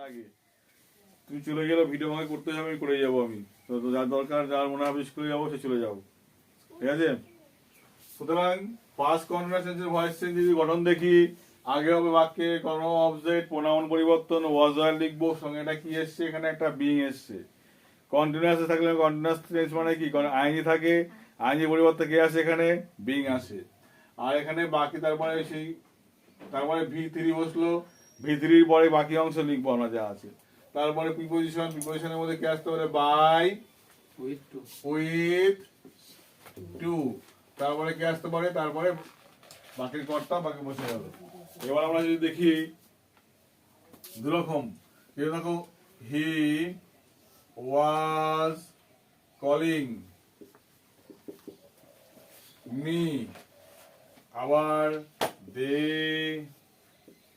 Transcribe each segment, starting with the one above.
আগে তুমি চলে গেলে ভিডিও আমাকে করতে হবে, আমি করে যাবো। আমি তো যার দরকার, যার মনে হবে স্কুলে যাবো, সে চলে যাবো, ঠিক আছে? সুতরাং পাস্ট কন্টিনিউয়াস টেন্সের ভয়েস চেঞ্জ যদি গঠন দেখি, আগে হবে বাক্যে কোনো অবজেক্ট, প্রোনাউন পরিবর্তন, ওয়াজ ওয়ার লিখবো, সঙ্গে এটা কি এসছে, এখানে একটা বিং এসছে। কন্টিনিউয়াসে থাকলে কন্টিনিউয়াস টেন্স মানে কি, আইনি থাকে, আইনি পরিবর্তে কে আসে, এখানে বিং আসে। আর এখানে বাকি তারপরে সেই তারপরে ভি3 বসলো, ভি3 পরে বাকি অংশ লিখবো আমরা যা আছে। তারপরে প্রিপোজিশন, প্রিপোজিশনের মধ্যে কে আসতে পারে, বাই, উইথ, টু। তারপরে কে আসতে পারে, তারপরে বাকির কর্তা, বাকি বসে গেল। এবার আমরা যদি দেখি দুরকম, দেখো হি ওয়াজ কলিং মি, আবার they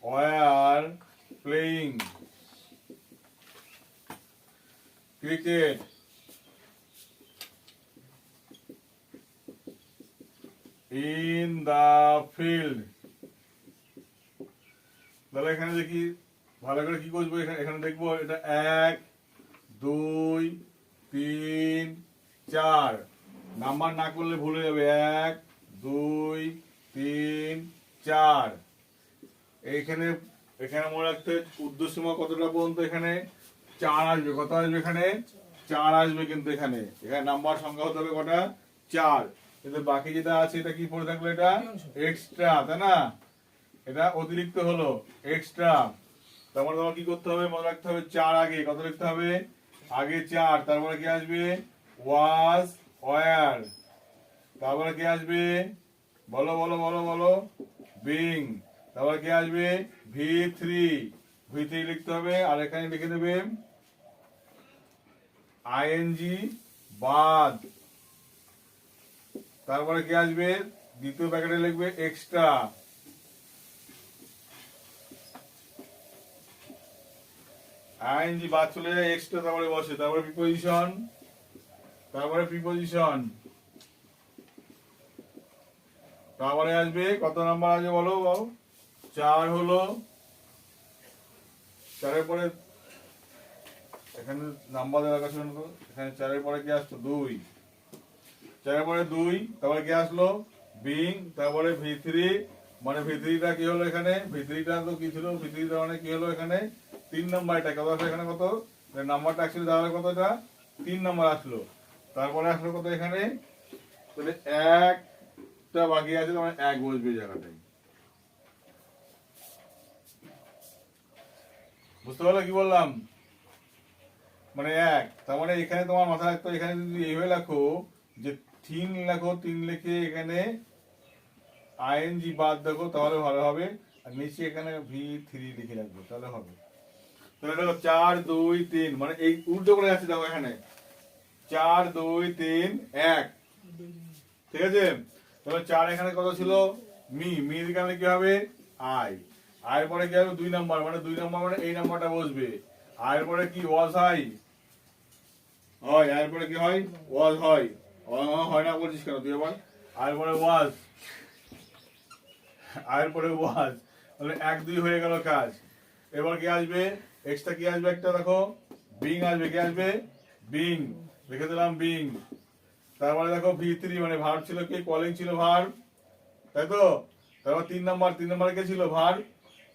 were playing cricket, in the field. তাহলে এখানে দেখি ভালো করে কি করবো, এখানে দেখবো এটা 1 2 3 4 নাম্বার না করলে ভুলে যাবে। 1 2 3 4 এইখানে এখানে মনে রাখতে উদ্দেশ্যমা কতটা পর্যন্ত, এখানে 4 আসবে। কত আসবে, এখানে 4 আসবে, কিন্তু এখানে নাম্বার সংখ্যা হতে হবে কটা, 4। কিন্তু বাকি যেটা আছে এটা কি পড়ে থাকলো, এটা এক্সট্রা, তাই না? এটা অতিরিক্ত হলো, এক্সট্রা। তারপরে তোমার কি করতে হবে, মনে রাখতে হবে 4 আগে কত লিখতে হবে, আগে 4, তারপরে কি আসবে, ওয়াজ ওয়ার, তারপরে কি আসবে, বলো বলো বলো বলো, বিং, তারপরে কি আসবে, ভি3, ভি3 লিখতে হবে। আর এখানে লিখে দেবে আইএনজি বাদ, তারপরে কি আসবে, দ্বিতীয় প্যাকেটে লিখবে এক্সট্রা, আইএনজি বাদ চলে যায়, এক্সট্রা তারপরে বসে, তারপরে প্রিপোজিশন, তারপরে প্রিপোজিশন, তারপরে আসবে কত নাম্বার আসবে বলো, 4 হলো। 4-এর পরে এখানে নাম্বার দেওয়ার কাছে এখানে 4-এর পরে কি আসতো, 2, 4-এর পরে 2, তারপরে কি আসলো, বিং, তারপরে ভি3, মানে ভি3টা কি হলো, এখানে ভি3টা তো কি ছিল, ভি3টা মানে কি হলো, এখানে 3 নাম্বার। এটা কত আসলো, এখানে কত নাম্বারটা অ্যাকচুয়ালি দেওয়া হলো, কতটা 3 নাম্বার আসলো। তারপরে আসলো কত, এখানে তাহলে 1টা বাকি আছে, মানে 1 বসবে জায়গাটায়। বুঝতে পারলো কি বললাম, মানে 1, তার মানে এখানে তোমার মাথা রাখতে, এখানে যদি এইভাবে লেখো যে 3 লেখো, 3 লিখে এখানে আইএনজি বাদ দেখো, তাহলে ভালো হবে। আর নিচে এখানে ভি3 লিখে রাখবো, তাহলে হবে। তাহলে দেখো 4 2 3, মানে এই উল্টো করে আছে, দেখো এখানে 4 2 3 1, ঠিক আছে? তাহলে 4 এখানে কত ছিল, মি এখানে কি হবে, আই, আয়ের পরে কি হবে, 2 নাম্বার, মানে 2 নাম্বার মানে এই নাম্বারটা বসবে। আয়ের পরে কি, ওয়াজ হয়, আয়ের পরে কি হয়, ওয়াজ হয়, হয় না বলছিস কেন তুই আবার? আয়ের পরে ওয়াজ, আয়ের পরে ওয়াজ, তাহলে 1 2 হয়ে গেল কাজ। এবার কি আসবে, এক্সট্রা কি আসবে, একটা দেখো বিং আসবে, কি আসবে, বিং, লিখে দিলাম বিং। তারপরে দেখো ভি3, মানে ভার্ব ছিল কি, কলিং ছিল ভার্ব, তাই তো? তারপর 3 নাম্বারে কে ছিল, ভার্ব,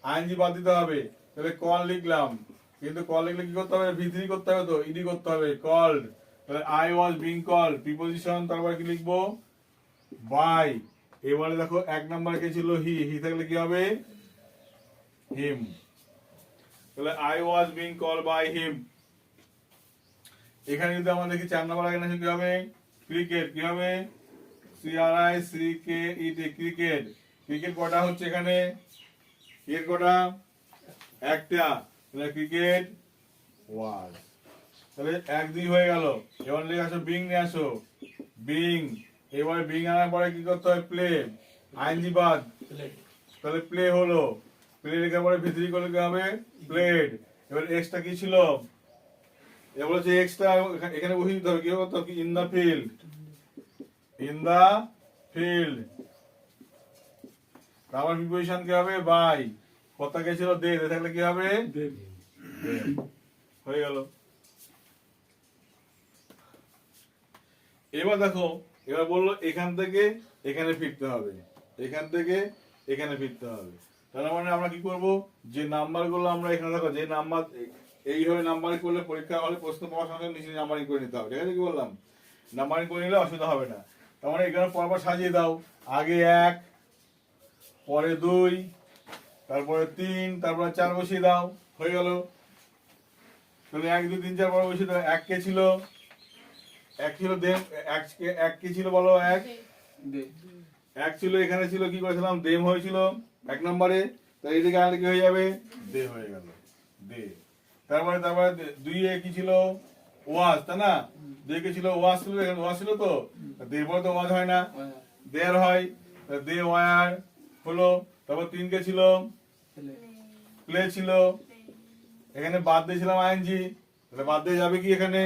আইএনজি বাদ দিতে হবে, তাহলে কল লিখলাম। কিন্তু কল লিখলে কি করতে হবে, ভি3 করতে হবে, তো ইডি করতে হবে, কল্ড। তাহলে I was being called, preposition, তারপরে কি লিখবো, বাই। এবারে দেখো 1 নাম্বার কে ছিল, হি থাকলে কি হবে, হিম। তাহলে I was being call by him. এখানে যদি আমরা দেখি 4 নাম্বার এখানে কি হবে, ক্রিকেট, কি হবে, CRICKET, ক্রিকেট। ক্রিকেট কটা হচ্ছে এখানে, ক্রিকেট কটা, একটা, তাহলে ক্রিকেট ওয়াজ। তাহলে 1 2 হয়ে গেল। এবার লিখে আসো বিং, নিয়ে আসো বিং। এবার বিং আনার পরে কি করতে হয়, প্লে, আইএনজি বাদ, তাহলে প্লে হলো, প্লে লেখার পরে ভি3 করলে কি হবে, প্লেড। এবার এক্সট্রা কি ছিল, এবার হচ্ছে এক্সট্রা, এখানে বসিয়ে দিতে হবে, কি করতে হবে, in the field, in the field. তারপর প্রিপোজিশন কি হবে, বাই, কথা কে ছিল, দে থাকলে কি হবে, হয়ে গেল। এবার দেখো, এবার বললো এখান থেকে এখানে ফিরতে হবে, এখান থেকে এখানে ফিরতে হবে। তার মানে আমরা কি করব, যে নাম্বারগুলো আমরা এখানে দেখো, যে নাম্বার এইভাবে নাম্বারিং করলে পরীক্ষা হলে প্রশ্ন পাওয়ার সঙ্গে নিচে নাম্বারিং করে নিতে হবে, ঠিক আছে? কি বললাম, নাম্বারিং করে নিলে অসুবিধা হবে না। তার মানে এখানে পরপর সাজিয়ে দাও, আগে 1, পরে 2, তারপরে 3, তারপরে 4 বসিয়ে দাও, হয়ে গেল। তাহলে 1 2 3 4 পরে বসিয়ে দাও। 1 কে ছিল, 1 ছিল দেম, 1 কে ছিল বলো, 1 ছিল, এখানে ছিল, কি করেছিলাম, দেম হয়েছিল 1 নম্বরে। তাই এদিকে আনলে কি হয়ে যাবে, দে হয়ে গেল, দে। তারপরে 2 এ কি ছিল, ওয়াজ, তাই না? 2 কে ছিল ওয়াজ, ছিল এখানে ওয়াজ ছিল, তো দে পরে তো ওয়াজ হয় না, দেয়ার হয়, দে ওয়ার হলো। তারপর 3 কে ছিল প্লে ছিল, এখানে বাদ দিয়েছিলাম আইএনজি, তাহলে বাদ দিয়ে যাবে কি, এখানে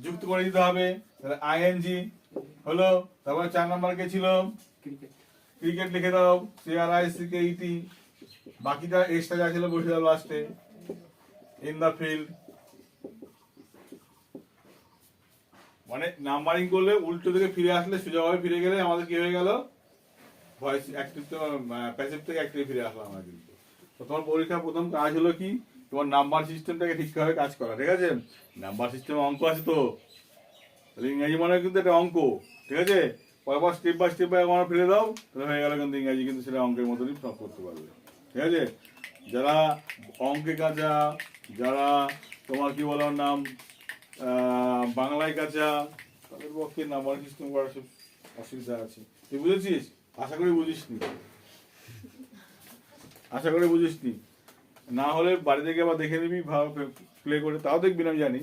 যুক্ত করে দিতে হবে, তাহলে আইএনজি হলো। তারপরে 4 নাম্বার কে ছিল, ক্রিকেট লিখে দাও, CRICKET, বাকিটা এক্সট্রা যা ছিল বসে দাও লাস্টে, ইন দা ফিল্ড। মানে নাম্বারিং করলে উল্টো দিকে ফিরে আসলে, সোজাভাবে ফিরে গেলে আমাদের কি হয়ে গেল, ভয়েস অ্যাক্টিভ তো প্যাসিভ থেকে অ্যাক্টিভ ফিরে আসলাম আমরা কিন্তু। তো তোমার পরীক্ষার প্রথম কাজ হলো কি, তোমার নাম্বার সিস্টেমটাকে ঠিকভাবে কাজ করা, ঠিক আছে? নাম্বার সিস্টেমে অঙ্ক আছে তো, তাহলে ইংরাজি মানে কিন্তু একটা অঙ্ক, ঠিক আছে? পরপর স্টেপ বাই স্টেপ বাই আমরা ফেলে দাও, তাহলে হয়ে গেল কিন্তু ইংরাজি, কিন্তু সেটা অঙ্কের মতনই সব করতে পারবে, ঠিক আছে? যারা অঙ্কে কাঁচা, যারা তোমার কি বলার নাম বাংলায় কাঁচা, তাদের পক্ষে নাম্বার সিস্টেম করার সব অসুবিধা আছে। তুই বুঝেছিস? আশা করি বুঝিসনি, আশা করি বুঝিসনি। না হলে বাড়ি থেকে আবার দেখে নিবি, ভালো প্লে করে, তাও দেখবি না, আমি জানি।